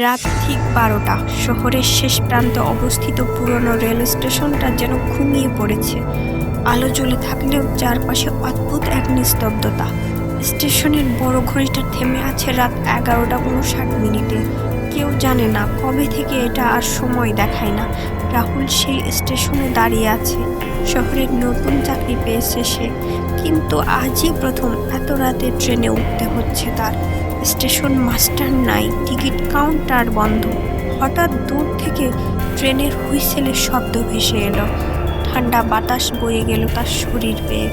রাত ঠিক ১২টা। শহরের শেষ প্রান্তে অবস্থিত পুরনো রেল স্টেশনটা যেন ঘুমিয়ে পড়েছে। আলো জ্বলে থাকলেও চারপাশে অদ্ভুত এক নিস্তব্ধতা। স্টেশনের বড় ঘড়িটা থেমে আছে রাত ১১টা ৫৯ মিনিটে। কেউ জানে না কবে থেকে এটা আর সময় দেখায় না। রাহুল সেই স্টেশনে দাঁড়িয়ে আছে। শহরের নতুন চাকরি পেয়েছে সে, কিন্তু আজই প্রথম এত রাতে ট্রেনে উঠতে হচ্ছে তার। স্টেশন মাস্টার নাই, টিকিট কাউন্টার বন্ধ। হঠাৎ দূর থেকে ট্রেনের হুইসেলের শব্দ ভেসে এলো। ঠান্ডা বাতাস বয়ে গেল তার শরীর বেয়ে।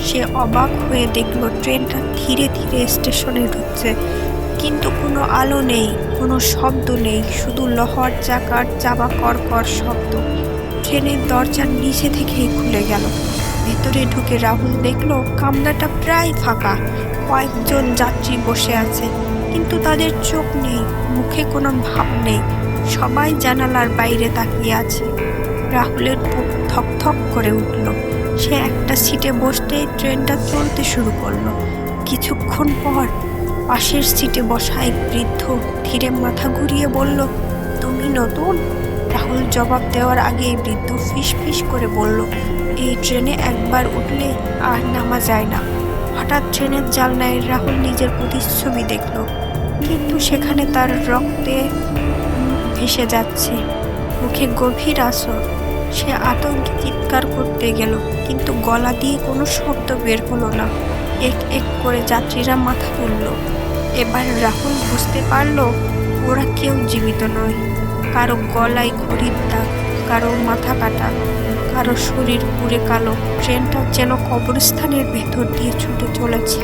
সে অবাক হয়ে দেখল ট্রেনটা ধীরে ধীরে স্টেশনে ঢুকছে, কিন্তু কোনো আলো নেই, কোনো শব্দ নেই, শুধু লহর চাকার চাপা কর শব্দ। ট্রেনের দরজা নিচে থেকেই খুলে গেল। ভেতরে ঢুকে রাহুল দেখল কামরাটা প্রায় ফাঁকা। কয়েকজন যাত্রী বসে আছে, কিন্তু তাদের চোখ নেই, মুখে কোনো ভাব নেই। সবাই জানালার বাইরে তাকিয়ে আছে। রাহুলের বুক থক করে উঠল। সে একটা সিটে বসতেই ট্রেনটা চলতে শুরু করলো। কিছুক্ষণ পর পাশের সিটে বসা এক বৃদ্ধ ধীরে মাথা ঘুরিয়ে বলল, তুমি নতুন? রাহুল জবাব দেওয়ার আগেই বৃদ্ধ ফিস করে বলল, এই ট্রেনে একবার উঠলে আর নামা যায় না। হঠাৎ ট্রেনের জানলায় রাহুল নিজের প্রতিচ্ছবি দেখল, কিন্তু সেখানে তার রক্তে ভেসে যাচ্ছে, মুখে গভীর আসর। সে আতঙ্কে চিৎকার করতে গেল, কিন্তু গলা দিয়ে কোনো শব্দ বের হলো না। এক করে যাত্রীরা মাথা তুলল। এবার রাহুল বুঝতে পারল ওরা কেউ জীবিত নয়। কারো গলায় ঘড়ির দাগ, কারো মাথা কাটা, কারো শরীর পুড়ে কালো। ট্রেনটা যেন কবরস্থানের ভেতর দিয়ে ছুটে চলেছে।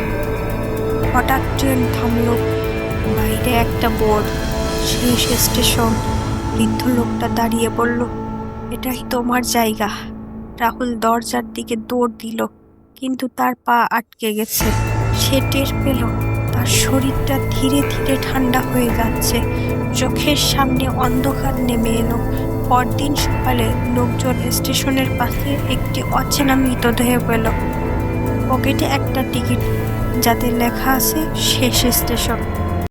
হঠাৎ ট্রেন থামলো। বাইরে একটা বোর্ড, শেষ স্টেশন। বৃদ্ধ লোকটা দাঁড়িয়ে বলল, এটাই তোমার জায়গা। রাহুল দরজার দিকে দৌড় দিল, কিন্তু তার পা আটকে গেছে। সে টের পেল তার শরীরটা ধীরে ধীরে ঠান্ডা হয়ে যাচ্ছে। চোখের সামনে অন্ধকার নেমে এলো। পরদিন সকালে লোকজন স্টেশনের পাশে একটি অচেনা মৃতদেহ পেল। পকেটে একটা টিকিট, যাতে লেখা আছে শেষ স্টেশন।